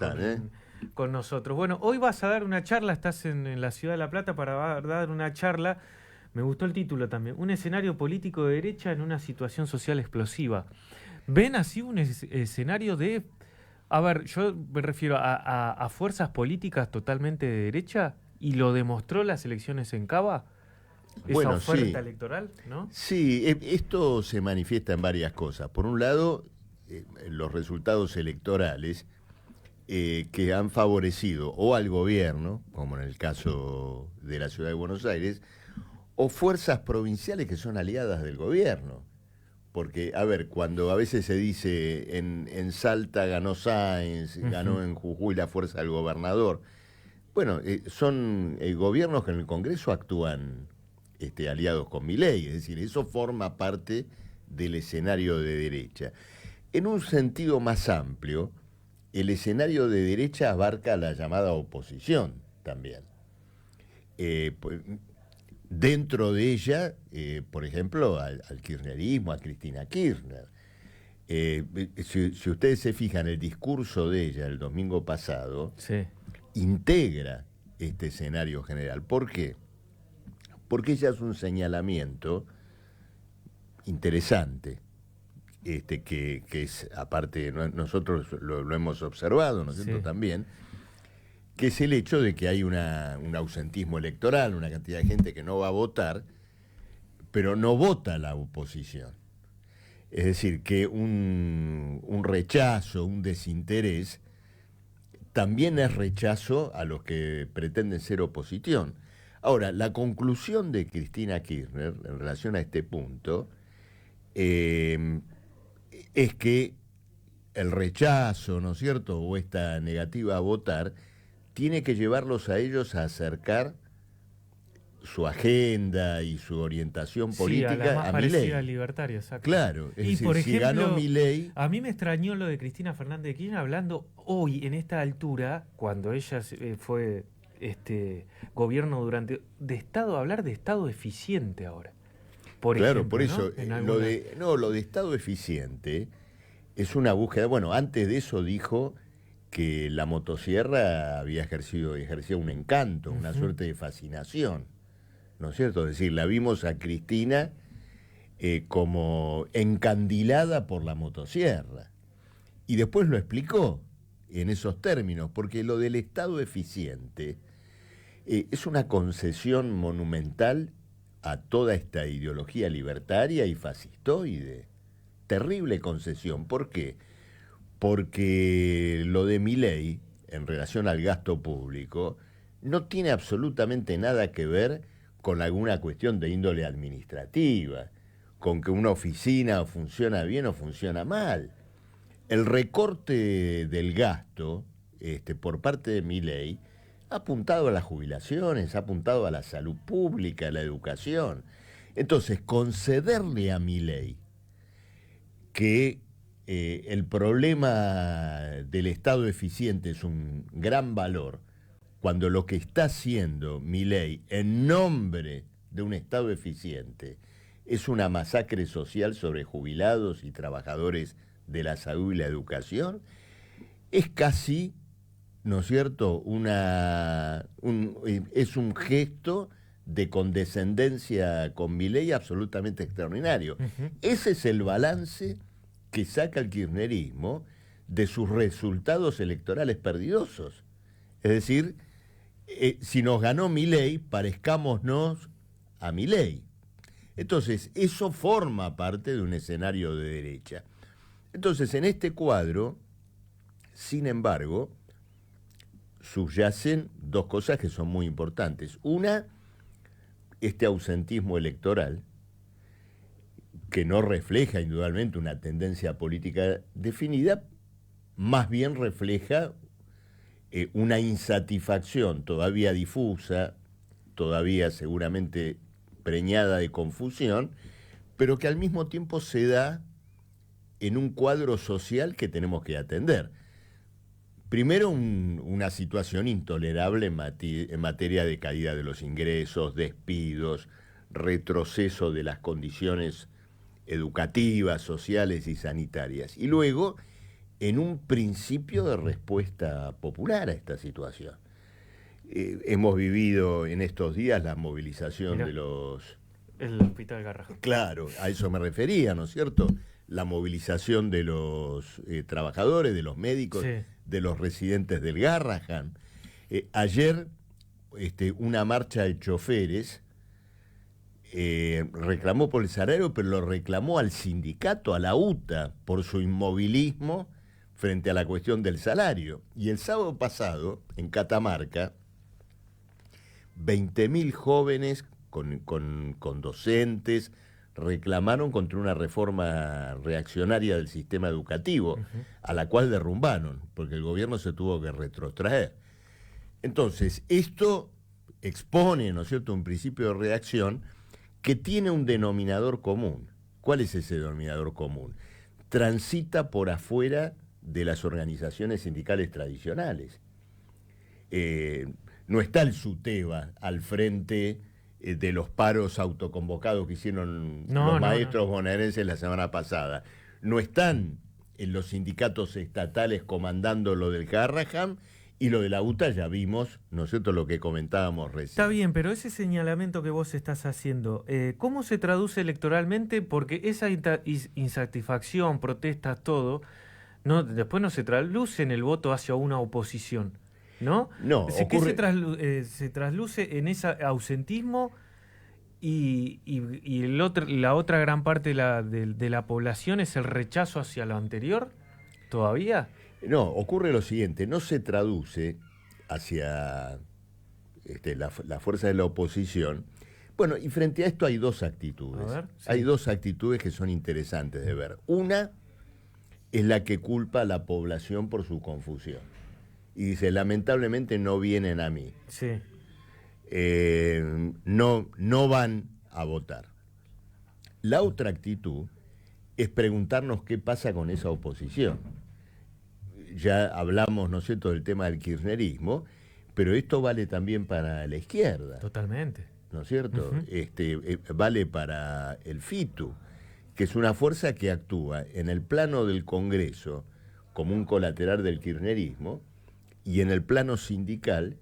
están, con nosotros. Bueno, hoy vas a dar una charla, estás en la ciudad de La Plata para dar una charla. Me gustó el título también, un escenario político de derecha en una situación social explosiva. ¿Ven así un escenario de... A ver, yo me refiero a fuerzas políticas totalmente de derecha y lo demostró las elecciones en Cava, esa Bueno, oferta sí. electoral, ¿no? Sí, esto se manifiesta en varias cosas. Por un lado, los resultados electorales que han favorecido o al gobierno, como en el caso de la Ciudad de Buenos Aires, o fuerzas provinciales que son aliadas del gobierno. Porque, a ver, cuando a veces se dice en Salta ganó Sáenz, Ujú. ganó en Jujuy la fuerza del gobernador, bueno, son gobiernos que en el Congreso actúan aliados con Milei, es decir, eso forma parte del escenario de derecha. En un sentido más amplio, el escenario de derecha abarca la llamada oposición también. Pues, dentro de ella, por ejemplo, al kirchnerismo, a Cristina Kirchner. Si ustedes se fijan, el discurso de ella el domingo pasado Sí. integra este escenario general. ¿Por qué? Porque ella es un señalamiento interesante, que es, aparte, nosotros lo hemos observado, ¿no es cierto?, Sí. también, que es el hecho de que hay un ausentismo electoral, una cantidad de gente que no va a votar, pero no vota la oposición. Es decir, que un rechazo, un desinterés, también es rechazo a los que pretenden ser oposición. Ahora, la conclusión de Cristina Kirchner en relación a este punto eh, es que el rechazo, ¿no es cierto?, o esta negativa a votar, tiene que llevarlos a ellos a acercar su agenda y su orientación Sí, a la política más a parecida al Milei. libertario, exacto. Claro, es Y decir, por si ganó ejemplo, Milei, a mí me extrañó lo de Cristina Fernández de Kirchner hablando hoy en esta altura, cuando ella fue gobierno durante de estado, hablar de estado eficiente ahora, por claro, por ejemplo, ¿no? eso, En alguna. lo de Estado eficiente es una búsqueda. Bueno, antes de eso dijo que la motosierra ejercía un encanto, una Ujú. suerte de fascinación, ¿no es cierto? Es decir, la vimos a Cristina como encandilada por la motosierra. Y después lo explicó en esos términos, porque lo del Estado eficiente es una concesión monumental a toda esta ideología libertaria y fascistoide. Terrible concesión. ¿Por qué? Porque lo de Milei, en relación al gasto público, no tiene absolutamente nada que ver con alguna cuestión de índole administrativa, con que una oficina funciona bien o funciona mal. El recorte del gasto por parte de Milei ha apuntado a las jubilaciones, ha apuntado a la salud pública, a la educación. Entonces, concederle a Milei que el problema del Estado eficiente es un gran valor, cuando lo que está haciendo Milei en nombre de un Estado eficiente es una masacre social sobre jubilados y trabajadores de la salud y la educación, es casi, ¿no es cierto?, es un gesto de condescendencia con Milei absolutamente extraordinario. Ujú. Ese es el balance que saca el kirchnerismo de sus resultados electorales perdidosos. Es decir, si nos ganó Milei, parezcámonos a Milei. Entonces, eso forma parte de un escenario de derecha. Entonces, en este cuadro, sin embargo, subyacen dos cosas que son muy importantes. Una, este ausentismo electoral, que no refleja indudablemente una tendencia política definida, más bien refleja una insatisfacción todavía difusa, todavía seguramente preñada de confusión, pero que al mismo tiempo se da en un cuadro social que tenemos que atender. Primero, una situación intolerable en materia de caída de los ingresos, despidos, retroceso de las condiciones educativas, sociales y sanitarias. Y luego, en un principio de respuesta popular a esta situación. Hemos vivido en estos días la movilización Mirá, de los... el Hospital Garrahan. Claro, a eso me refería, ¿no es cierto? La movilización de los trabajadores, de los médicos, Sí. de los residentes del Garrahan. Ayer, una marcha de choferes reclamó por el salario, pero lo reclamó al sindicato, a la UTA, por su inmovilismo frente a la cuestión del salario. Y el sábado pasado, en Catamarca, 20.000 jóvenes con docentes reclamaron contra una reforma reaccionaria del sistema educativo, a la cual derrumbaron, porque el gobierno se tuvo que retrotraer. Entonces, esto expone, ¿no es cierto?, un principio de reacción que tiene un denominador común. ¿Cuál es ese denominador común? Transita por afuera de las organizaciones sindicales tradicionales. No está el SUTEBA al frente de los paros autoconvocados que hicieron los maestros bonaerenses la semana pasada. No están en los sindicatos estatales comandando lo del Garrahan, y lo de la UTA ya vimos, ¿no es cierto?, lo que comentábamos recién. Está bien, pero ese señalamiento que vos estás haciendo, ¿cómo se traduce electoralmente? Porque esa insatisfacción, protestas, todo, después no se traduce en el voto hacia una oposición, ¿no? No, ¿Qué se trasluce en ese ausentismo y la otra gran parte de la población es el rechazo hacia lo anterior? ¿Todavía? No, ocurre lo siguiente, no se traduce hacia la fuerza de la oposición. Bueno, y frente a esto hay dos actitudes. A ver, sí. Hay dos actitudes que son interesantes de ver. Una es la que culpa a la población por su confusión. Y dice, lamentablemente no vienen a mí. Sí. No van a votar. La otra actitud es preguntarnos qué pasa con esa oposición. Ya hablamos, ¿no es cierto?, del tema del kirchnerismo, pero esto vale también para la izquierda. Totalmente. ¿No es cierto? Vale para el FITU, que es una fuerza que actúa en el plano del Congreso como un colateral del kirchnerismo y en el plano sindical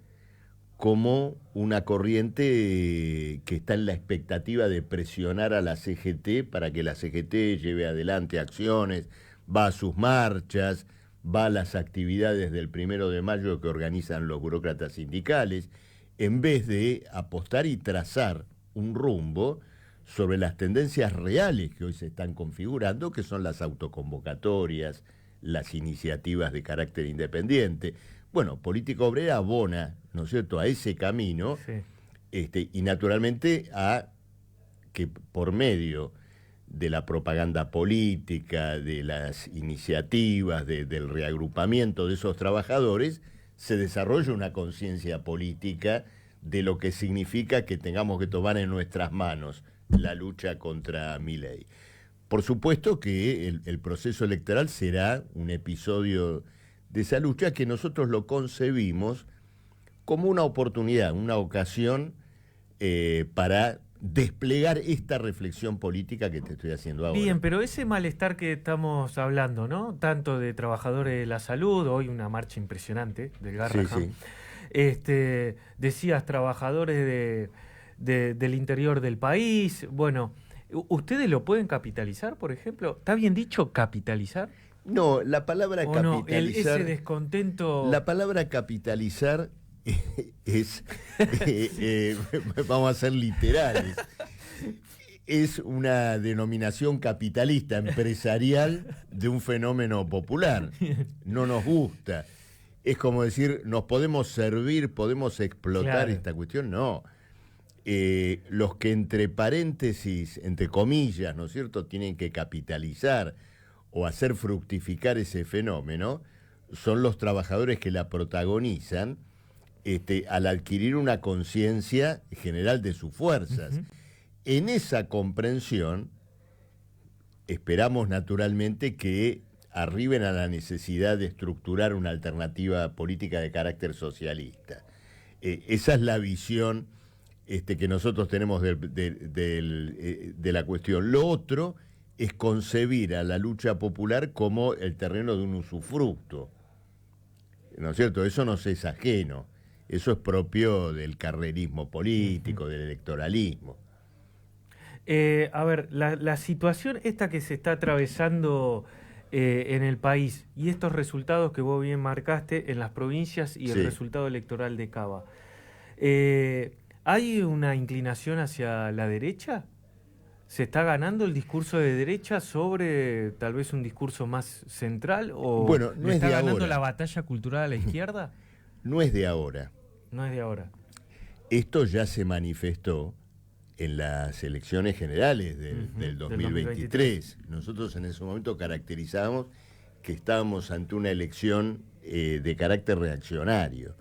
como una corriente que está en la expectativa de presionar a la CGT para que la CGT lleve adelante acciones, va a sus marchas, va a las actividades del 1 de mayo que organizan los burócratas sindicales, en vez de apostar y trazar un rumbo sobre las tendencias reales que hoy se están configurando, que son las autoconvocatorias, las iniciativas de carácter independiente. Bueno, Política Obrera abona, ¿no es cierto?, a ese camino, sí. Y naturalmente a que por medio de la propaganda política, de las iniciativas, del reagrupamiento de esos trabajadores, se desarrolla una conciencia política de lo que significa que tengamos que tomar en nuestras manos la lucha contra Milei. Por supuesto que el proceso electoral será un episodio de esa lucha que nosotros lo concebimos como una oportunidad, una ocasión para desplegar esta reflexión política que te estoy haciendo ahora. Bien, pero ese malestar que estamos hablando, ¿no? Tanto de trabajadores de la salud, hoy una marcha impresionante del Garrahan. Sí. Decías trabajadores del interior del país. Bueno, ¿ustedes lo pueden capitalizar, por ejemplo? ¿Está bien dicho capitalizar? No, la palabra capitalizar... ese descontento... La palabra capitalizar es, vamos a ser literales, es una denominación capitalista, empresarial de un fenómeno popular. No nos gusta. Es como decir, ¿nos podemos servir, podemos explotar esta cuestión? No. Los que entre paréntesis, entre comillas, ¿no es cierto?, tienen que capitalizar o hacer fructificar ese fenómeno, son los trabajadores que la protagonizan al adquirir una conciencia general de sus fuerzas. En esa comprensión, esperamos naturalmente que arriben a la necesidad de estructurar una alternativa política de carácter socialista. Esa es la visión que nosotros tenemos de la cuestión. Lo otro es concebir a la lucha popular como el terreno de un usufructo, ¿no es cierto? Eso nos es ajeno, eso es propio del carrerismo político, del electoralismo. A ver, la situación esta que se está atravesando en el país y estos resultados que vos bien marcaste en las provincias y el Sí. resultado electoral de Cava, ¿hay una inclinación hacia la derecha? ¿Se está ganando el discurso de derecha sobre tal vez un discurso más central o Bueno, no le es está de ganando la ahora, batalla cultural a la izquierda? no es de ahora. No es de ahora. Esto ya se manifestó en las elecciones generales del Del 2023. 2023. Nosotros en ese momento caracterizábamos que estábamos ante una elección de carácter reaccionario.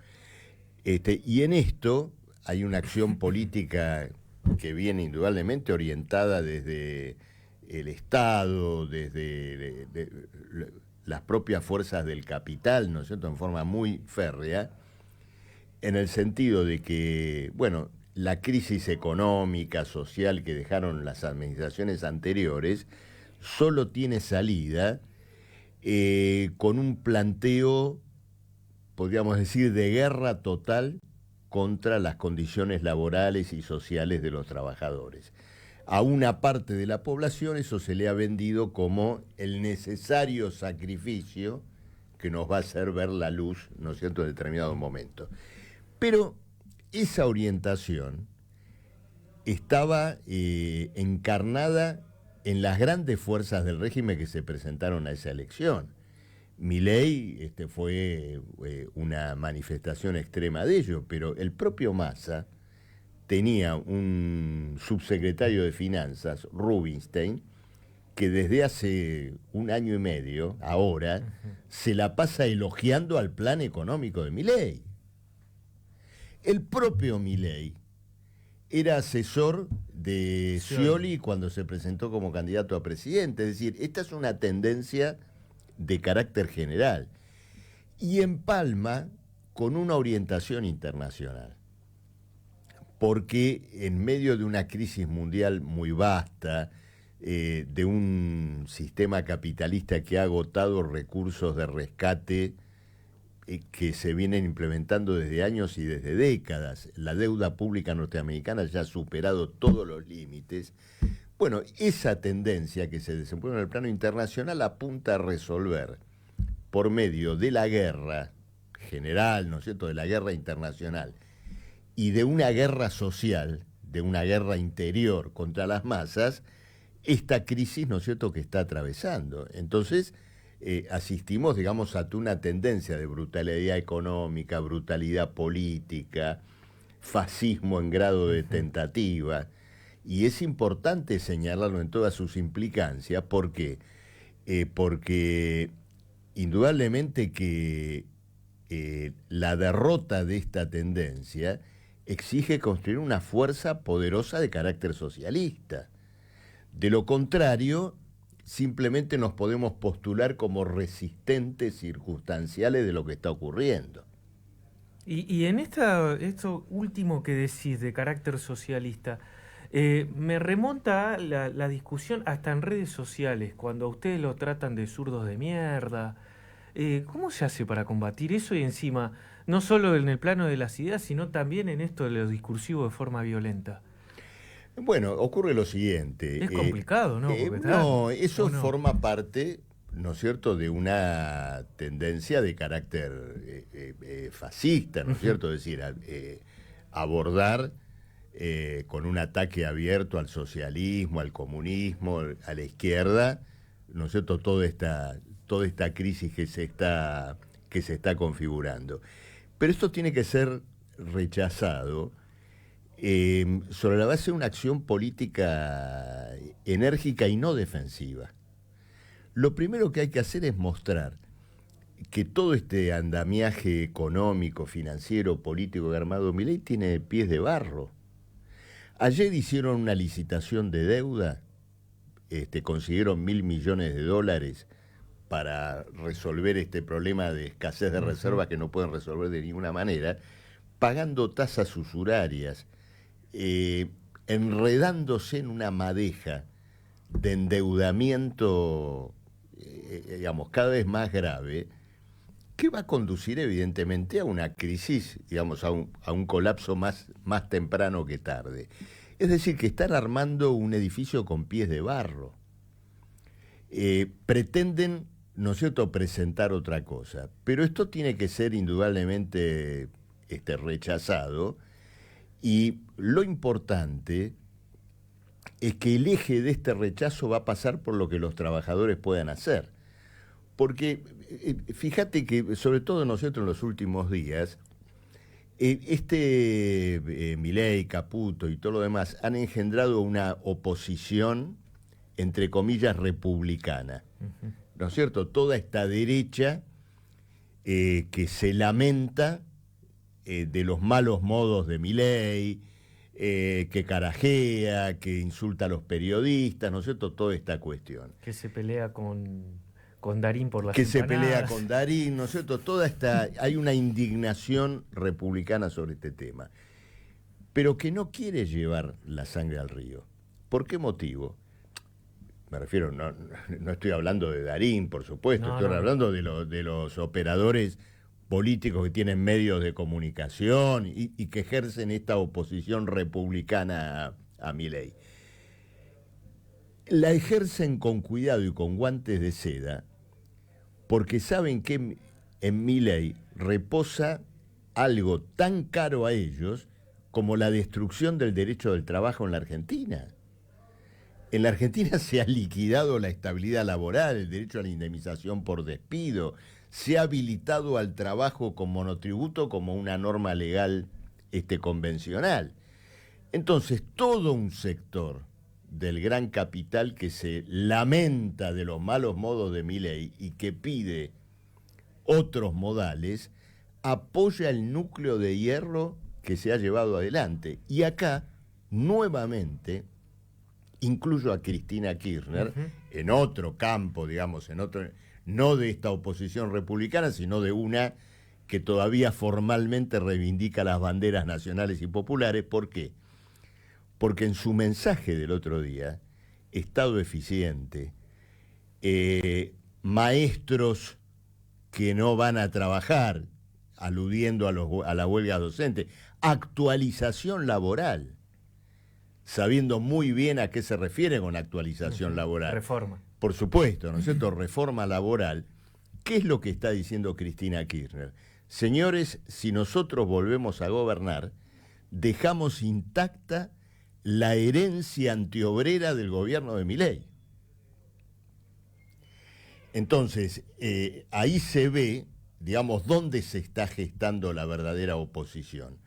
Y en esto hay una acción política que viene indudablemente orientada desde el Estado, desde las propias fuerzas del capital, ¿no es cierto?, en forma muy férrea, en el sentido de que, bueno, la crisis económica, social que dejaron las administraciones anteriores, solo tiene salida con un planteo, podríamos decir, de guerra total contra las condiciones laborales y sociales de los trabajadores. A una parte de la población eso se le ha vendido como el necesario sacrificio que nos va a hacer ver la luz, ¿no es cierto?, en determinado momento. Pero esa orientación estaba encarnada en las grandes fuerzas del régimen que se presentaron a esa elección. Milei fue una manifestación extrema de ello, pero el propio Massa tenía un subsecretario de Finanzas, Rubinstein, que desde hace un año y medio, ahora, se la pasa elogiando al plan económico de Milei. El propio Milei era asesor de Scioli cuando se presentó como candidato a presidente. Es decir, esta es una tendencia de carácter general y empalma con una orientación internacional. Porque en medio de una crisis mundial muy vasta, de un sistema capitalista que ha agotado recursos de rescate que se vienen implementando desde años y desde décadas. La deuda pública norteamericana ya ha superado todos los límites. Bueno, esa tendencia que se desenvuelve en el plano internacional apunta a resolver por medio de la guerra general, ¿no es cierto?, de la guerra internacional y de una guerra social, de una guerra interior contra las masas, esta crisis, ¿no es cierto?, que está atravesando. Entonces, asistimos, digamos, a una tendencia de brutalidad económica, brutalidad política, fascismo en grado de tentativa, y es importante señalarlo en todas sus implicancias. ¿Por qué? Porque indudablemente que la derrota de esta tendencia exige construir una fuerza poderosa de carácter socialista. De lo contrario, simplemente nos podemos postular como resistentes circunstanciales de lo que está ocurriendo. Y en esto último que decís de carácter socialista, me remonta la discusión hasta en redes sociales, cuando a ustedes lo tratan de zurdos de mierda. ¿Cómo se hace para combatir eso y encima, no solo en el plano de las ideas, sino también en esto de los discursivos de forma violenta? Bueno, ocurre lo siguiente. Es complicado, ¿no? No, eso ¿o no? forma parte, ¿no es cierto?, de una tendencia de carácter fascista, ¿no es cierto? Es decir, abordar con un ataque abierto al socialismo, al comunismo, a la izquierda, ¿no es cierto?, toda esta crisis que se está configurando. Pero esto tiene que ser rechazado sobre la base de una acción política enérgica y no defensiva. Lo primero que hay que hacer es mostrar que todo este andamiaje económico, financiero, político que ha armado Milei tiene pies de barro. Ayer hicieron una licitación de deuda, consiguieron $1.000 millones para resolver este problema de escasez de reservas que no pueden resolver de ninguna manera, pagando tasas usurarias, enredándose en una madeja de endeudamiento, digamos, cada vez más grave, que va a conducir evidentemente a una crisis, digamos, a un colapso más temprano que tarde. Es decir, que están armando un edificio con pies de barro. Pretenden, ¿no es cierto?, presentar otra cosa, pero esto tiene que ser indudablemente rechazado, y lo importante es que el eje de este rechazo va a pasar por lo que los trabajadores puedan hacer. Porque fíjate que, sobre todo nosotros en los últimos días, Milei, Caputo y todo lo demás han engendrado una oposición, entre comillas, republicana. ¿No es cierto? Toda esta derecha que se lamenta de los malos modos de Milei, que carajea, que insulta a los periodistas, ¿no es cierto? Toda esta cuestión. Que se pelea con Darín por las que empanadas. Se pelea con Darín, ¿no es cierto? Hay una indignación republicana sobre este tema, pero que no quiere llevar la sangre al río. ¿Por qué motivo? Me refiero, no estoy hablando de Darín, por supuesto, estoy hablando de los operadores políticos que tienen medios de comunicación y que ejercen esta oposición republicana a Milei. La ejercen con cuidado y con guantes de seda, porque saben que en Milei reposa algo tan caro a ellos como la destrucción del derecho del trabajo en la Argentina. En la Argentina se ha liquidado la estabilidad laboral, el derecho a la indemnización por despido, se ha habilitado al trabajo con monotributo como una norma legal convencional. Entonces, todo un sector del gran capital que se lamenta de los malos modos de Milei y que pide otros modales, apoya el núcleo de hierro que se ha llevado adelante. Y acá, nuevamente, incluyo a Cristina Kirchner, en otro campo, digamos, no de esta oposición republicana, sino de una que todavía formalmente reivindica las banderas nacionales y populares. ¿Por qué? Porque en su mensaje del otro día, Estado eficiente, maestros que no van a trabajar, aludiendo a la huelga docente, actualización laboral, sabiendo muy bien a qué se refiere con actualización laboral. Reforma. Por supuesto, ¿no es cierto? Reforma laboral. ¿Qué es lo que está diciendo Cristina Kirchner? Señores, si nosotros volvemos a gobernar, dejamos intacta la herencia antiobrera del gobierno de Milei. Entonces, ahí se ve, digamos, dónde se está gestando la verdadera oposición.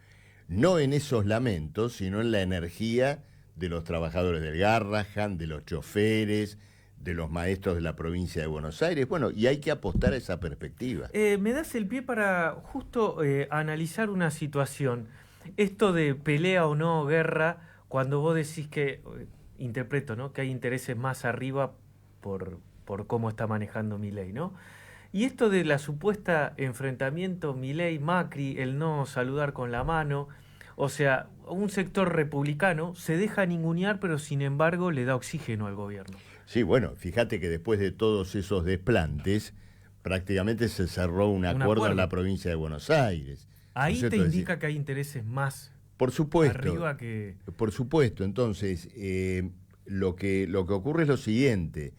No en esos lamentos, sino en la energía de los trabajadores del Garrahan, de los choferes, de los maestros de la provincia de Buenos Aires. Bueno, y hay que apostar a esa perspectiva. Me das el pie para justo analizar una situación. Esto de pelea o no, guerra, cuando vos decís que, interpreto, ¿no?, que hay intereses más arriba por cómo está manejando Milei, ¿no? Y esto de la supuesta enfrentamiento Milei-Macri, el no saludar con la mano, o sea, un sector republicano se deja ningunear, pero sin embargo le da oxígeno al gobierno. Sí, bueno, fíjate que después de todos esos desplantes, prácticamente se cerró un acuerdo en la provincia de Buenos Aires. Ahí te indica que hay intereses más por supuesto, arriba que... Por supuesto, entonces, lo que ocurre es lo siguiente,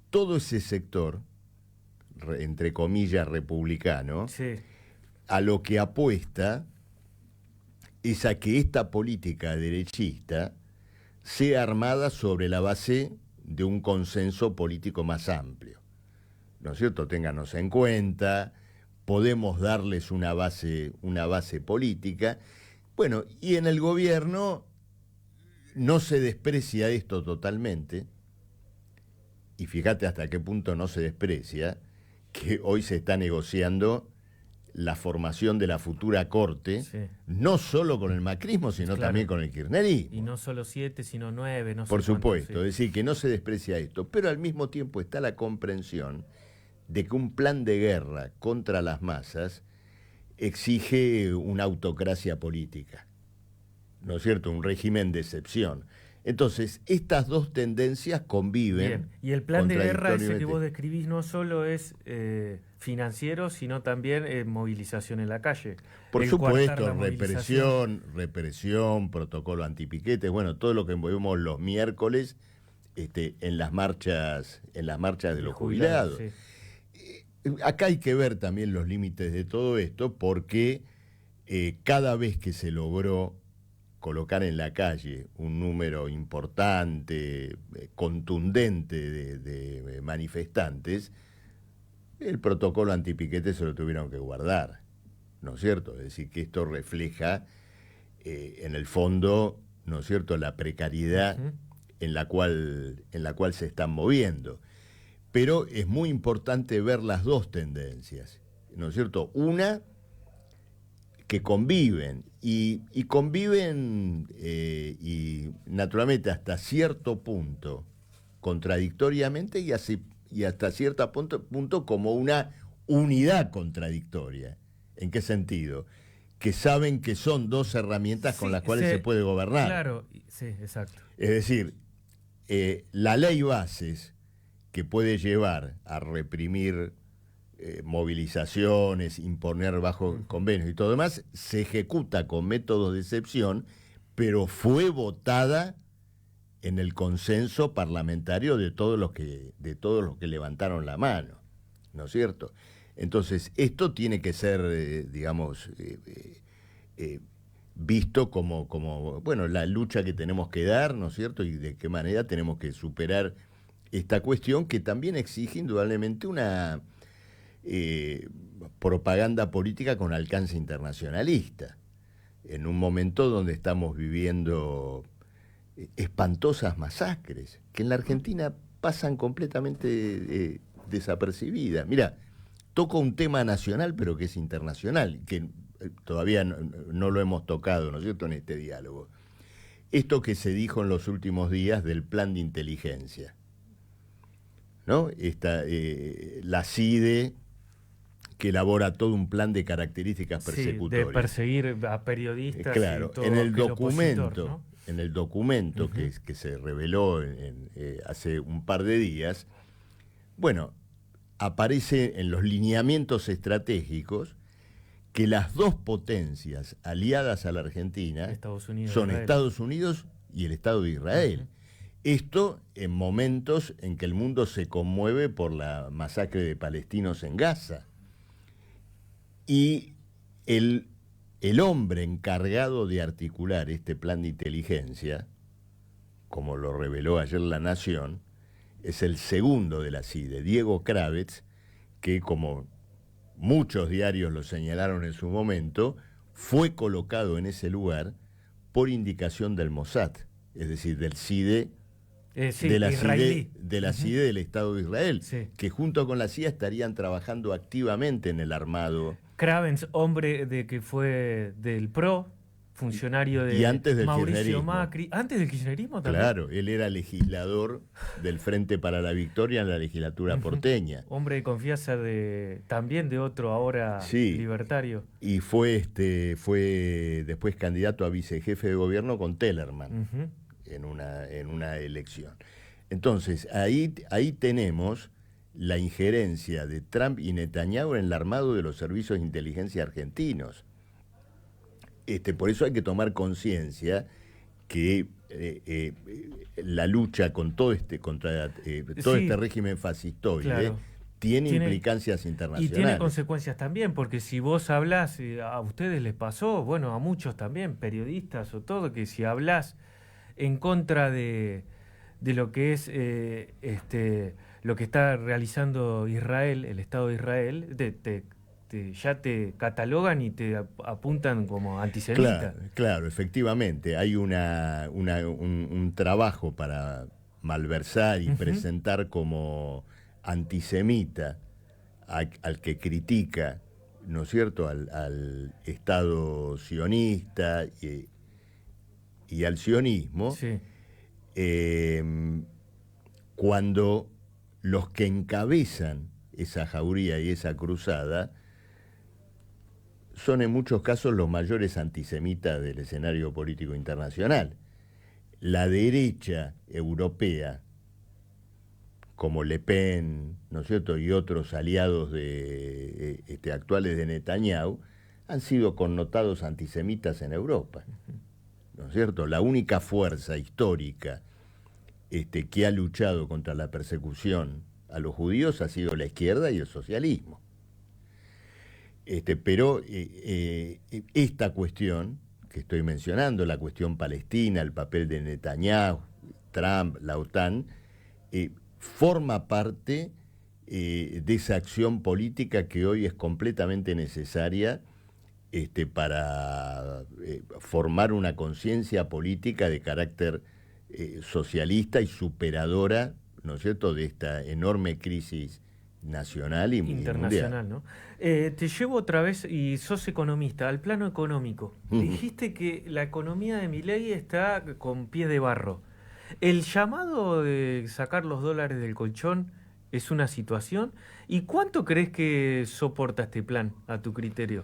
todo ese sector, entre comillas, republicano, sí, a lo que apuesta es a que esta política derechista sea armada sobre la base de un consenso político más amplio. ¿No es cierto? Ténganos en cuenta, podemos darles una base política. Bueno, y en el gobierno no se desprecia esto totalmente, y fíjate hasta qué punto no se desprecia, que hoy se está negociando la formación de la futura corte, sí, no solo con el macrismo, sino también con el kirchnerismo. Y no solo 7, sino 9, no sé. Por supuesto, cuánto, sí. Es decir, que no se desprecia esto, pero al mismo tiempo está la comprensión de que un plan de guerra contra las masas exige una autocracia política, ¿no es cierto? Un régimen de excepción. Entonces, estas dos tendencias conviven. Bien. Y el plan de guerra ese que contradictoriamente. vos describís no solo es financiero, sino también movilización en la calle. Por El coartar supuesto, la movilización. represión, protocolo antipiquetes, bueno, todo lo que vemos los miércoles en las marchas de los jubilados. Sí. Acá hay que ver también los límites de todo esto, porque cada vez que se logró colocar en la calle un número importante, contundente de manifestantes, el protocolo antipiquete se lo tuvieron que guardar, ¿no es cierto? Es decir, que esto refleja en el fondo, ¿no es cierto?, la precariedad en la cual se están moviendo. Pero es muy importante ver las dos tendencias, ¿no es cierto? Una, que conviven, y conviven, y naturalmente hasta cierto punto, contradictoriamente, y hasta cierto punto como una unidad contradictoria. ¿En qué sentido? Que saben que son dos herramientas con las cuales se puede gobernar. Claro, sí, exacto. Es decir, la ley bases que puede llevar a reprimir movilizaciones, imponer bajo convenios y todo demás, se ejecuta con métodos de excepción, pero fue votada en el consenso parlamentario de todos los que levantaron la mano, ¿no es cierto? Entonces, esto tiene que ser, visto como, bueno, la lucha que tenemos que dar, ¿no es cierto? Y de qué manera tenemos que superar esta cuestión, que también exige indudablemente una propaganda política con alcance internacionalista, en un momento donde estamos viviendo espantosas masacres, que en la Argentina pasan completamente desapercibidas. Mira, toco un tema nacional, pero que es internacional, que todavía no lo hemos tocado, ¿no es cierto?, en este diálogo. Esto que se dijo en los últimos días del plan de inteligencia, ¿no? La CIDE, que elabora todo un plan de características persecutorias. De perseguir a periodistas. Claro, y todo en el documento, documento, ¿no? en el documento que se reveló hace un par de días, bueno, aparece en los lineamientos estratégicos que las dos potencias aliadas a la Argentina son Estados Unidos y el Estado de Israel. Esto en momentos en que el mundo se conmueve por la masacre de palestinos en Gaza. Y el hombre encargado de articular este plan de inteligencia, como lo reveló ayer La Nación, es el segundo de la CIDE, Diego Kravetz, que, como muchos diarios lo señalaron en su momento, fue colocado en ese lugar por indicación del Mossad, es decir, del CIDE, de la CIDE del Estado de Israel, que junto con la CIA estarían trabajando activamente en el armado. Kravetz, hombre que fue del PRO, funcionario de y antes del Mauricio Macri. ¿Antes del kirchnerismo también? Claro, él era legislador del Frente para la Victoria en la legislatura porteña. Hombre de confianza también de otro ahora libertario. Y fue después candidato a vicejefe de gobierno con Tellerman en una elección. Entonces, ahí tenemos la injerencia de Trump y Netanyahu en el armado de los servicios de inteligencia argentinos. Por eso hay que tomar conciencia que la lucha con contra todo este régimen fascistoide tiene implicancias internacionales. Y tiene consecuencias también, porque si vos hablás, a ustedes les pasó, bueno, a muchos también, periodistas o todo, que si hablás en contra de lo que es lo que está realizando Israel, el Estado de Israel, ya te catalogan y te apuntan como antisemita. Claro, efectivamente. Hay un trabajo para malversar y presentar como antisemita al que critica, ¿no es cierto?, al Estado sionista y al sionismo, cuando los que encabezan esa jauría y esa cruzada son en muchos casos los mayores antisemitas del escenario político internacional. la derecha europea, como Le Pen, ¿no es cierto?, y otros aliados actuales de Netanyahu, han sido connotados antisemitas en Europa, ¿no es cierto? La única fuerza histórica que ha luchado contra la persecución a los judíos ha sido la izquierda y el socialismo. Pero esta cuestión que estoy mencionando, la cuestión palestina, el papel de Netanyahu, Trump, la OTAN, forma parte de esa acción política que hoy es completamente necesaria para formar una conciencia política de carácter socialista y superadora, ¿no es cierto?, de esta enorme crisis nacional y internacional, mundial. ¿no? Te llevo otra vez, y sos economista, al plano económico. Dijiste que la economía de Milei está con pie de barro. ¿El llamado de sacar los dólares del colchón es una situación? ¿Y cuánto crees que soporta este plan, a tu criterio?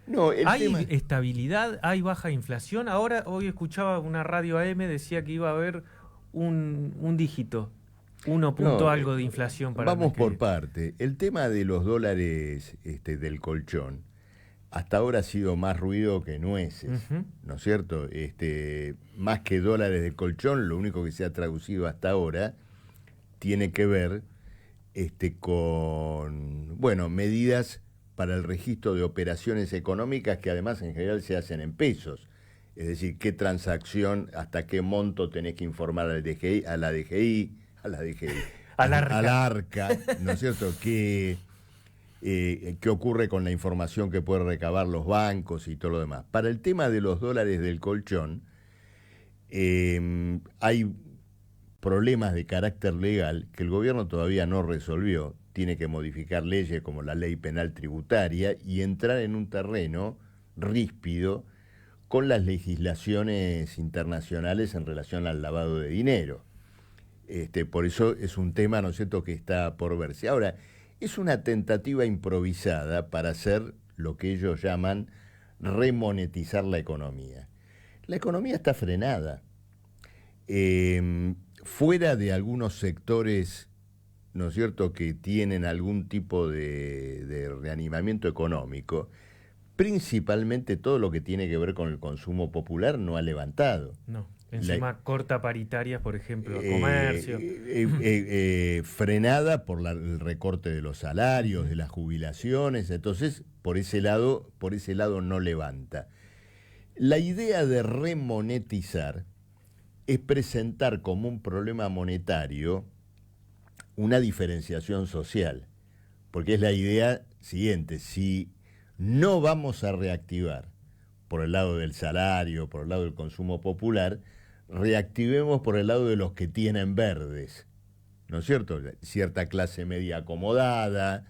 No, ¿Hay estabilidad? ¿Hay baja inflación? Hoy escuchaba una radio AM, decía que iba a haber un dígito. 1 punto algo de inflación para vamos por parte. El tema de los dólares del colchón hasta ahora ha sido más ruido que nueces, ¿no es cierto? Más que dólares del colchón, lo único que se ha traducido hasta ahora tiene que ver con, bueno, medidas para el registro de operaciones económicas que además en general se hacen en pesos. Es decir, qué transacción, hasta qué monto tenés que informar al DGI, a la DGI, al ARCA, ¿no es cierto? ¿Qué ocurre con la información que pueden recabar los bancos y todo lo demás? Para el tema de los dólares del colchón, hay problemas de carácter legal que el gobierno todavía no resolvió. Tiene que modificar leyes como la ley penal tributaria y entrar en un terreno ríspido con las legislaciones internacionales en relación al lavado de dinero. Por eso es un tema, ¿no es cierto?, que está por verse. Ahora, es una tentativa improvisada para hacer lo que ellos llaman remonetizar la economía. La economía está frenada. Fuera de algunos sectores, ¿no es cierto?, que tienen algún tipo de reanimamiento económico, principalmente todo lo que tiene que ver con el consumo popular no ha levantado. No. Encima corta paritarias, por ejemplo, comercio. Frenada por el recorte de los salarios, de las jubilaciones, entonces por ese lado no levanta. La idea de remonetizar es presentar como un problema monetario una diferenciación social, porque es la idea siguiente: si no vamos a reactivar por el lado del salario, por el lado del consumo popular, reactivemos por el lado de los que tienen verdes, ¿no es cierto? Cierta clase media acomodada,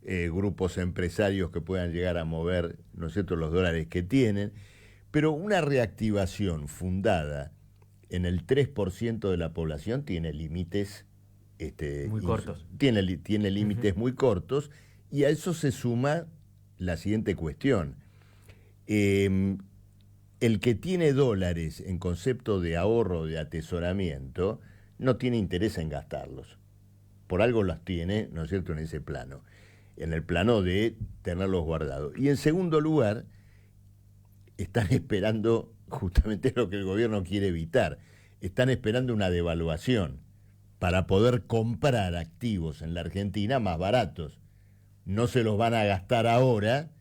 grupos empresarios que puedan llegar a mover, ¿no es cierto?, los dólares que tienen, pero una reactivación fundada en el 3% de la población tiene límites muy cortos. Tiene límites muy cortos, y a eso se suma la siguiente cuestión. El que tiene dólares en concepto de ahorro, de atesoramiento, no tiene interés en gastarlos. Por algo los tiene, ¿no es cierto?, en ese plano, en el plano de tenerlos guardados. Y en segundo lugar, están esperando justamente lo que el gobierno quiere evitar. Están esperando una devaluación para poder comprar activos en la Argentina más baratos. No se los van a gastar ahora,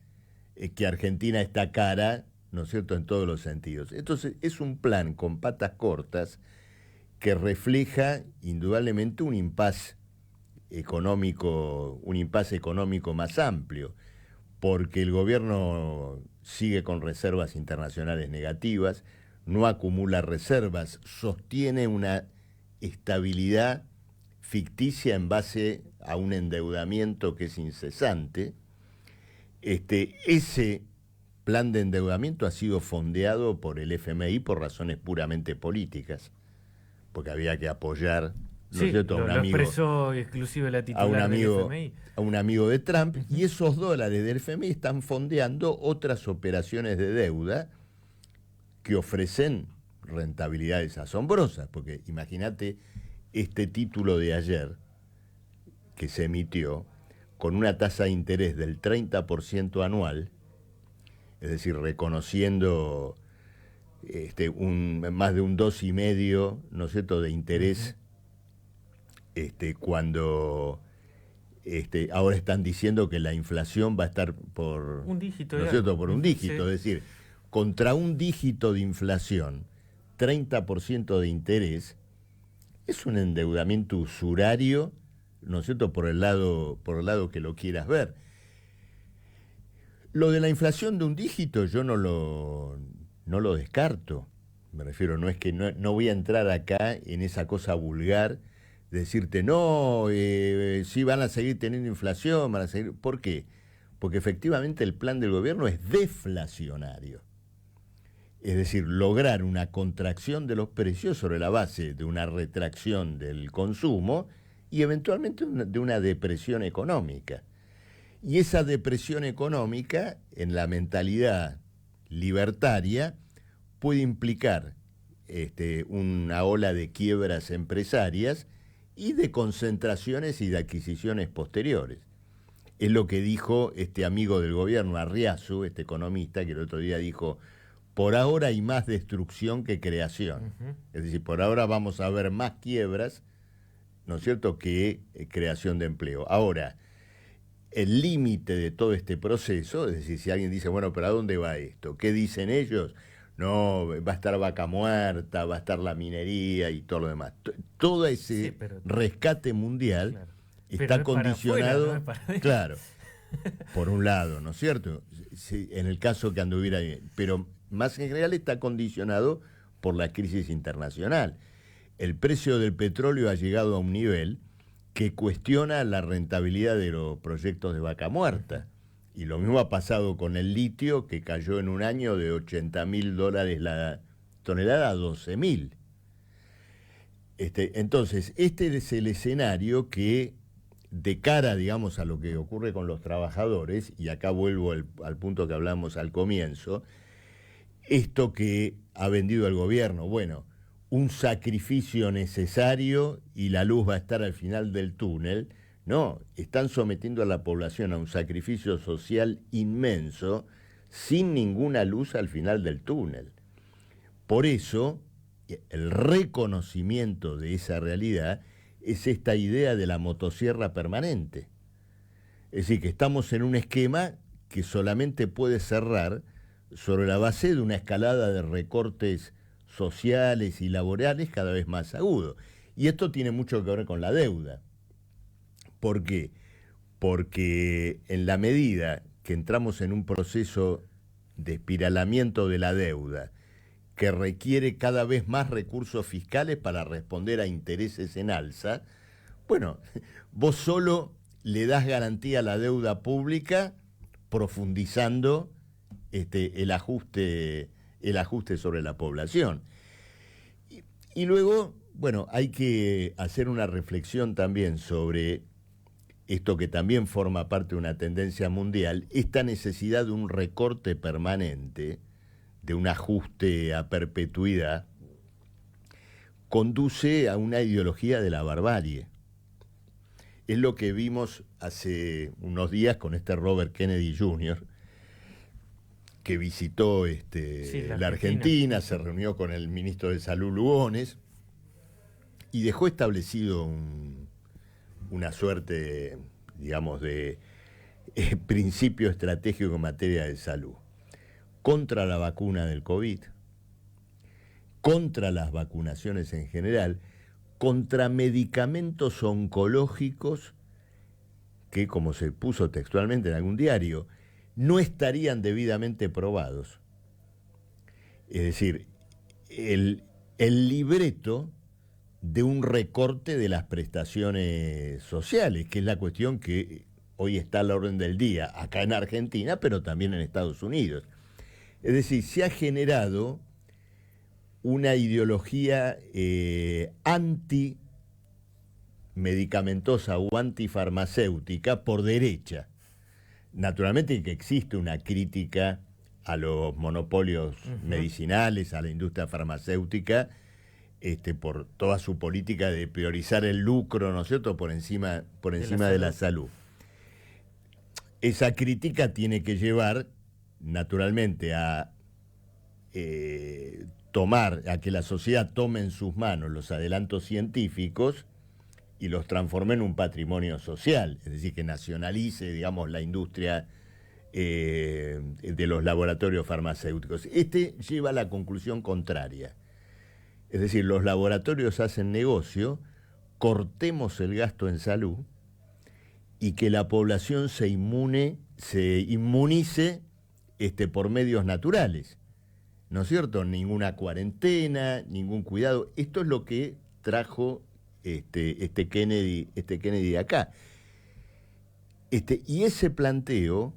que Argentina está cara, ¿no es cierto?, en todos los sentidos. Entonces, es un plan con patas cortas que refleja indudablemente un impasse económico más amplio, porque el gobierno sigue con reservas internacionales negativas, no acumula reservas, sostiene una estabilidad ficticia en base a un endeudamiento que es incesante. Ese plan de endeudamiento ha sido fondeado por el FMI por razones puramente políticas, porque había que apoyar, ¿no es cierto?, lo expresó exclusive la titular del FMI. A un amigo de Trump, y esos dólares del FMI están fondeando otras operaciones de deuda que ofrecen, rentabilidades asombrosas, porque imagínate este título de ayer que se emitió con una tasa de interés del 30% anual, es decir, reconociendo más de un 2,5%, ¿no es cierto?, de interés, cuando ahora están diciendo que la inflación va a estar por un dígito, ¿no es cierto?, por un dígito, sí. es decir, contra un dígito de inflación, 30% de interés, es un endeudamiento usurario, ¿no es cierto?, por el lado que lo quieras ver. Lo de la inflación de un dígito yo no lo descarto. Me refiero, no es que no voy a entrar acá en esa cosa vulgar de decirte, no, sí van a seguir teniendo inflación, van a seguir. ¿Por qué? Porque efectivamente el plan del gobierno es deflacionario. Es decir, lograr una contracción de los precios sobre la base de una retracción del consumo y eventualmente de una depresión económica. Y esa depresión económica, en la mentalidad libertaria, puede implicar una ola de quiebras empresarias y de concentraciones y de adquisiciones posteriores. Es lo que dijo este amigo del gobierno, Arriazu, este economista, que el otro día dijo, por ahora hay más destrucción que creación. Es decir, por ahora vamos a ver más quiebras, ¿no es cierto?, que creación de empleo. Ahora, el límite de todo este proceso, es decir, si alguien dice, bueno, pero ¿a dónde va esto? ¿Qué dicen ellos? No, va a estar Vaca Muerta, va a estar la minería y todo lo demás. Todo ese rescate mundial, claro, está condicionado, no claro, por un lado, ¿no es cierto? Sí, en el caso que anduviera bien, pero más en general está condicionado por la crisis internacional. El precio del petróleo ha llegado a un nivel que cuestiona la rentabilidad de los proyectos de Vaca Muerta. Y lo mismo ha pasado con el litio, que cayó en un año de $80.000 la tonelada a 12.000. Entonces, este es el escenario que, de cara, digamos, a lo que ocurre con los trabajadores, y acá vuelvo al punto que hablamos al comienzo, esto que ha vendido el gobierno, bueno, un sacrificio necesario y la luz va a estar al final del túnel. No, están sometiendo a la población a un sacrificio social inmenso sin ninguna luz al final del túnel. Por eso, el reconocimiento de esa realidad es esta idea de la motosierra permanente. Es decir, que estamos en un esquema que solamente puede cerrar sobre la base de una escalada de recortes sociales y laborales cada vez más agudos. Y esto tiene mucho que ver con la deuda. ¿Por qué? Porque en la medida que entramos en un proceso de espiralamiento de la deuda que requiere cada vez más recursos fiscales para responder a intereses en alza, bueno, vos solo le das garantía a la deuda pública profundizando el ajuste sobre la población. Y luego, bueno, hay que hacer una reflexión también sobre esto que también forma parte de una tendencia mundial, esta necesidad de un recorte permanente, de un ajuste a perpetuidad, conduce a una ideología de la barbarie. Es lo que vimos hace unos días con este Robert Kennedy Jr., que visitó la Argentina, se reunió con el ministro de Salud Lugones y dejó establecido una suerte, digamos, de principio estratégico en materia de salud. Contra la vacuna del COVID, contra las vacunaciones en general, contra medicamentos oncológicos que, como se puso textualmente en algún diario, no estarían debidamente probados. Es decir, el libreto de un recorte de las prestaciones sociales, que es la cuestión que hoy está a la orden del día, acá en Argentina, pero también en Estados Unidos. Es decir, se ha generado una ideología antimedicamentosa o antifarmacéutica por derecha. Naturalmente que existe una crítica a los monopolios medicinales, a la industria farmacéutica, por toda su política de priorizar el lucro, ¿no es cierto?, por encima de la salud. Esa crítica tiene que llevar, naturalmente, a que la sociedad tome en sus manos los adelantos científicos y los transforme en un patrimonio social, es decir, que nacionalice, digamos, la industria de los laboratorios farmacéuticos. Lleva a la conclusión contraria. Es decir, los laboratorios hacen negocio, cortemos el gasto en salud y que la población se inmunice por medios naturales. ¿No es cierto? Ninguna cuarentena, ningún cuidado. Esto es lo que trajo Kennedy de acá. Y ese planteo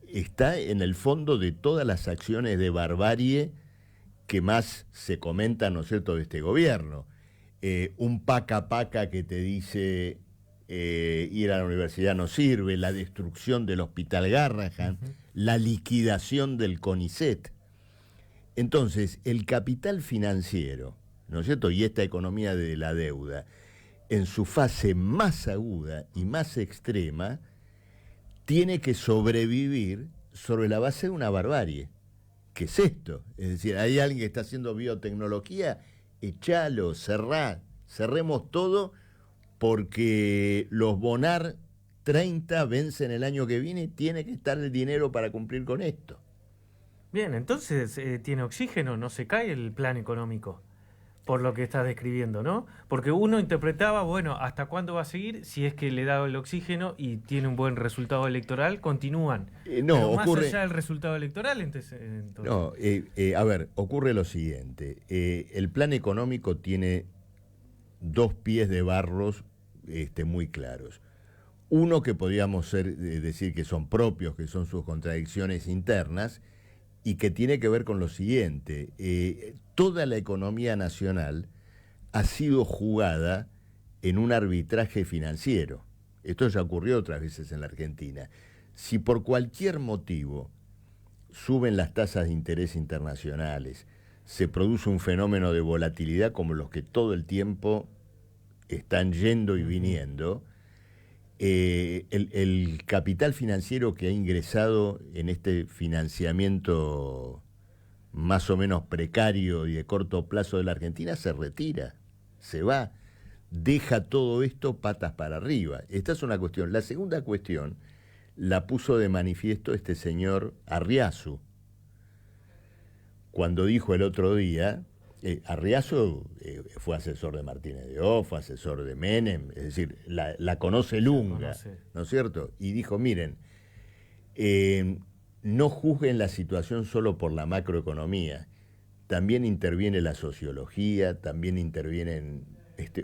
está en el fondo de todas las acciones de barbarie que más se comentan, ¿no es cierto?, de este gobierno. Un paca que te dice ir a la universidad no sirve, la destrucción del Hospital Garrahan, la liquidación del CONICET. Entonces, el capital financiero, ¿no es cierto?, y esta economía de la deuda, en su fase más aguda y más extrema, tiene que sobrevivir sobre la base de una barbarie. ¿Qué es esto? Es decir, hay alguien que está haciendo biotecnología, echalo, cerremos todo, porque los Bonar 30 vencen el año que viene y tiene que estar el dinero para cumplir con esto. Bien, entonces tiene oxígeno, no se cae el plan económico, por lo que estás describiendo, ¿no? Porque uno interpretaba, bueno, ¿hasta cuándo va a seguir? Si es que le da el oxígeno y tiene un buen resultado electoral, continúan. No, pero más ocurre... allá del resultado electoral, entonces... No, a ver, ocurre lo siguiente. El plan económico tiene dos pies de barros muy claros. Uno que podríamos decir que son propios, que son sus contradicciones internas, y que tiene que ver con lo siguiente. Toda la economía nacional ha sido jugada en un arbitraje financiero. Esto ya ocurrió otras veces en la Argentina. Si por cualquier motivo suben las tasas de interés internacionales, se produce un fenómeno de volatilidad como los que todo el tiempo están yendo y viniendo, el capital financiero que ha ingresado en este financiamiento más o menos precario y de corto plazo de la Argentina se retira, se va, deja todo esto patas para arriba. Esta es una cuestión. La segunda cuestión la puso de manifiesto este señor Arriazu, cuando dijo el otro día, Arriazu fue asesor de Martínez de Oz, fue asesor de Menem, es decir, la conoce Lunga, ¿no es cierto? Y dijo, miren, no juzguen la situación solo por la macroeconomía, también interviene la sociología, también intervienen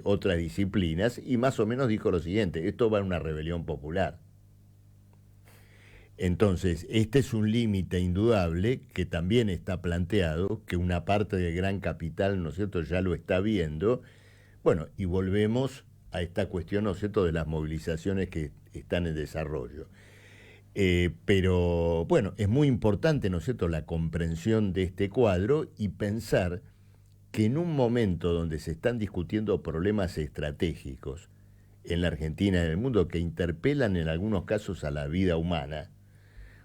otras disciplinas, y más o menos dijo lo siguiente, esto va a una rebelión popular. Entonces, este es un límite indudable que también está planteado, que una parte del gran capital, ¿no es cierto?, ya lo está viendo. Bueno, y volvemos a esta cuestión, ¿no es cierto?, de las movilizaciones que están en desarrollo. Pero, bueno, es muy importante, ¿no es cierto?, la comprensión de este cuadro y pensar que en un momento donde se están discutiendo problemas estratégicos en la Argentina y en el mundo que interpelan en algunos casos a la vida humana,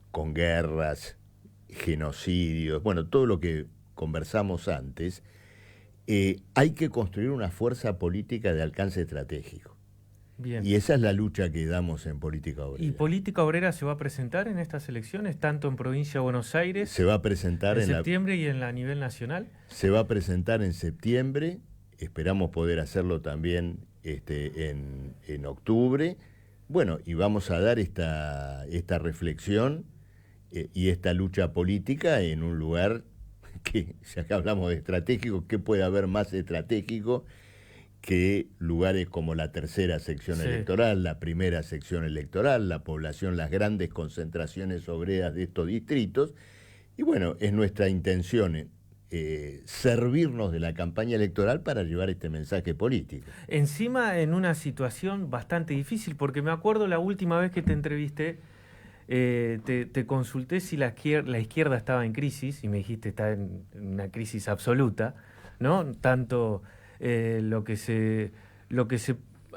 con guerras, genocidios, bueno, todo lo que conversamos antes, hay que construir una fuerza política de alcance estratégico. Bien. Y esa es la lucha que damos en Política Obrera. ¿Y Política Obrera se va a presentar en estas elecciones, tanto en Provincia de Buenos Aires, se va a presentar en septiembre y a nivel nacional? Se va a presentar en septiembre, esperamos poder hacerlo también en octubre. Bueno, y vamos a dar esta reflexión y esta lucha política en un lugar que, ya que hablamos de estratégico, ¿qué puede haber más estratégico que lugares como la tercera sección electoral, la primera sección electoral, la población, las grandes concentraciones obreras de estos distritos? Y bueno, es nuestra intención servirnos de la campaña electoral para llevar este mensaje político. Encima en una situación bastante difícil, porque me acuerdo la última vez que te entrevisté, Te consulté si la izquierda estaba en crisis y me dijiste está en una crisis absoluta, ¿no? Tanto lo que se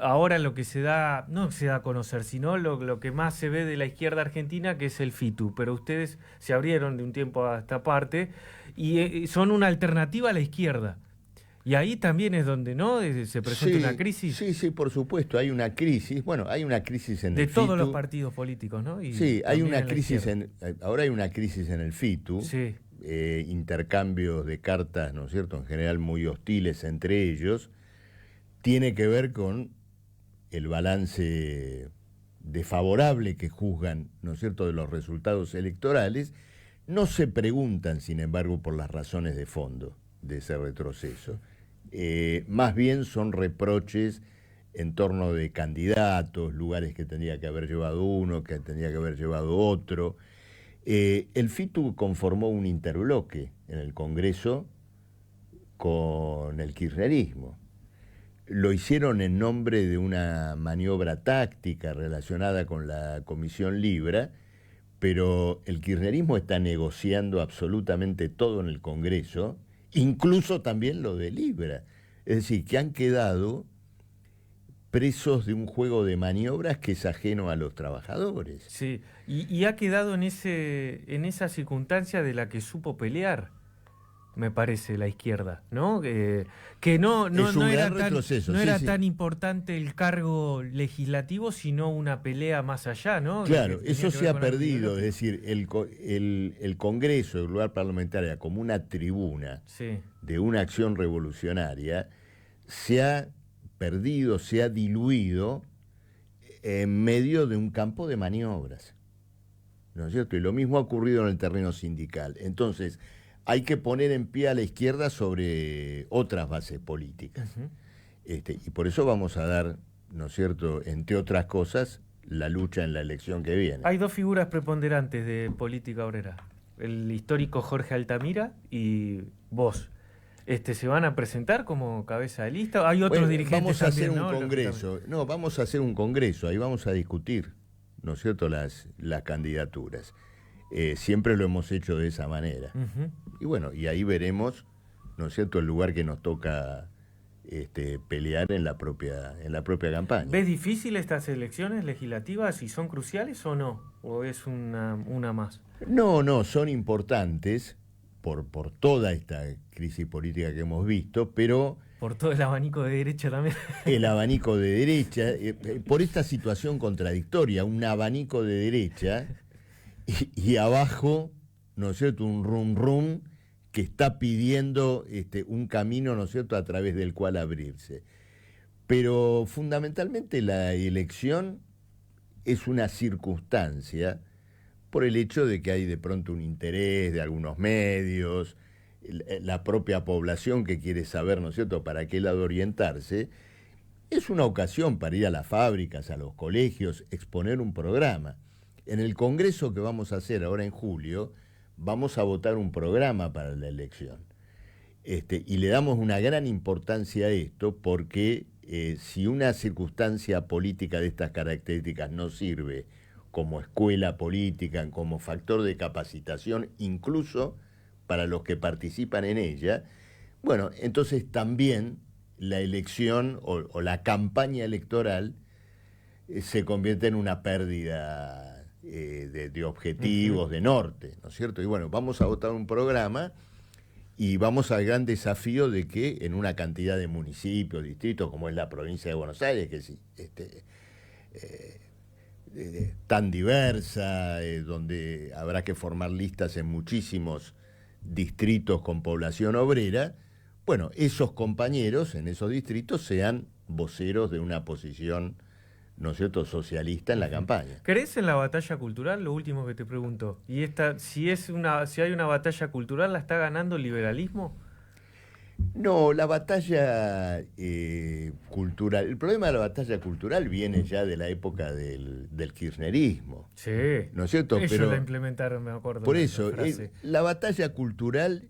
ahora lo que se da, no se da a conocer, sino lo que más se ve de la izquierda argentina, que es el FITU. Pero ustedes se abrieron de un tiempo a esta parte y son una alternativa a la izquierda. Y ahí también es donde, ¿no?, se presenta una crisis. Sí, por supuesto, hay una crisis. Bueno, hay una crisis en de el FITU. De todos los partidos políticos, ¿no? Y sí, hay una crisis ahora hay una crisis en el FITU. Sí. Intercambios de cartas, ¿no es cierto?, en general muy hostiles entre ellos. Tiene que ver con el balance desfavorable que juzgan, ¿no es cierto?, de los resultados electorales. No se preguntan, sin embargo, por las razones de fondo de ese retroceso. Más bien son reproches en torno de candidatos, lugares que tendría que haber llevado uno, que tendría que haber llevado otro. El FITU conformó un interbloque en el Congreso con el kirchnerismo. Lo hicieron en nombre de una maniobra táctica relacionada con la Comisión Libra, pero el kirchnerismo está negociando absolutamente todo en el Congreso, incluso también lo de Libra. Es decir, que han quedado presos de un juego de maniobras que es ajeno a los trabajadores. Sí, y ha quedado en esa circunstancia de la que supo pelear, me parece, la izquierda, ¿no? Que no era tan importante el cargo legislativo, sino una pelea más allá, ¿no? Claro, eso se ha perdido, es decir, el Congreso, el lugar parlamentario, como una tribuna de una acción revolucionaria, se ha perdido, se ha diluido en medio de un campo de maniobras, ¿no es cierto? Y lo mismo ha ocurrido en el terreno sindical. Entonces, hay que poner en pie a la izquierda sobre otras bases políticas. Uh-huh. Y por eso vamos a dar, ¿no es cierto?, entre otras cosas, la lucha en la elección que viene. Hay dos figuras preponderantes de política obrera, el histórico Jorge Altamira y vos. ¿Se van a presentar como cabeza de lista? ¿Hay otros dirigentes vamos a también, hacer un congreso. No, vamos a hacer un congreso, ahí vamos a discutir, ¿no es cierto?, las candidaturas. Siempre lo hemos hecho de esa manera. Uh-huh. Y bueno, y ahí veremos, ¿no es cierto?, el lugar que nos toca pelear en la propia campaña. ¿Ves difícil estas elecciones legislativas, si son cruciales o no? ¿O es una más? No, son importantes por toda esta crisis política que hemos visto, pero... Por todo el abanico de derecha también. El abanico de derecha, por esta situación contradictoria, un abanico de derecha... Y abajo, ¿no es cierto?, un rum que está pidiendo un camino, ¿no es cierto?, a través del cual abrirse. Pero fundamentalmente la elección es una circunstancia por el hecho de que hay de pronto un interés de algunos medios, la propia población que quiere saber, ¿no es cierto?, para qué lado orientarse. Es una ocasión para ir a las fábricas, a los colegios, exponer un programa. En el Congreso que vamos a hacer ahora en julio, vamos a votar un programa para la elección. Y le damos una gran importancia a esto porque si una circunstancia política de estas características no sirve como escuela política, como factor de capacitación, incluso para los que participan en ella, bueno, entonces también la elección o la campaña electoral se convierte en una pérdida de objetivos, uh-huh, de norte, ¿no es cierto? Y bueno, vamos a votar un programa y vamos al gran desafío de que en una cantidad de municipios, distritos, como es la provincia de Buenos Aires, que es tan diversa, donde habrá que formar listas en muchísimos distritos con población obrera, bueno, esos compañeros en esos distritos sean voceros de una posición, ¿no es cierto?, socialista en la campaña. ¿Crees en la batalla cultural? Lo último que te pregunto. ¿Y si hay una batalla cultural, la está ganando el liberalismo? No, la batalla cultural, el problema de la batalla cultural viene ya de la época del kirchnerismo. Sí. ¿No es cierto? Ellos la implementaron, me acuerdo. Por eso, la batalla cultural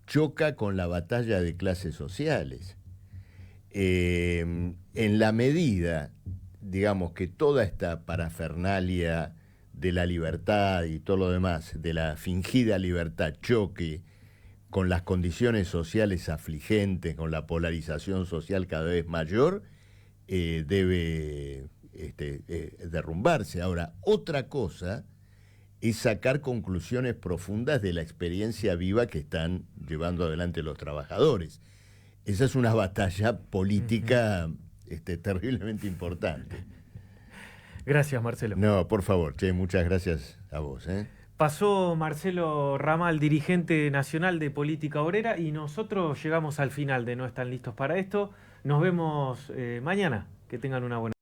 choca con la batalla de clases sociales. En la medida, digamos, que toda esta parafernalia de la libertad y todo lo demás, de la fingida libertad, choque con las condiciones sociales afligentes, con la polarización social cada vez mayor, debe derrumbarse. Ahora, otra cosa es sacar conclusiones profundas de la experiencia viva que están llevando adelante los trabajadores. Esa es una batalla política terriblemente importante. Gracias, Marcelo. No, por favor, che, muchas gracias a vos. Pasó Marcelo Ramal, dirigente nacional de Política Obrera, y nosotros llegamos al final de No Están Listos para Esto. Nos vemos mañana. Que tengan una buena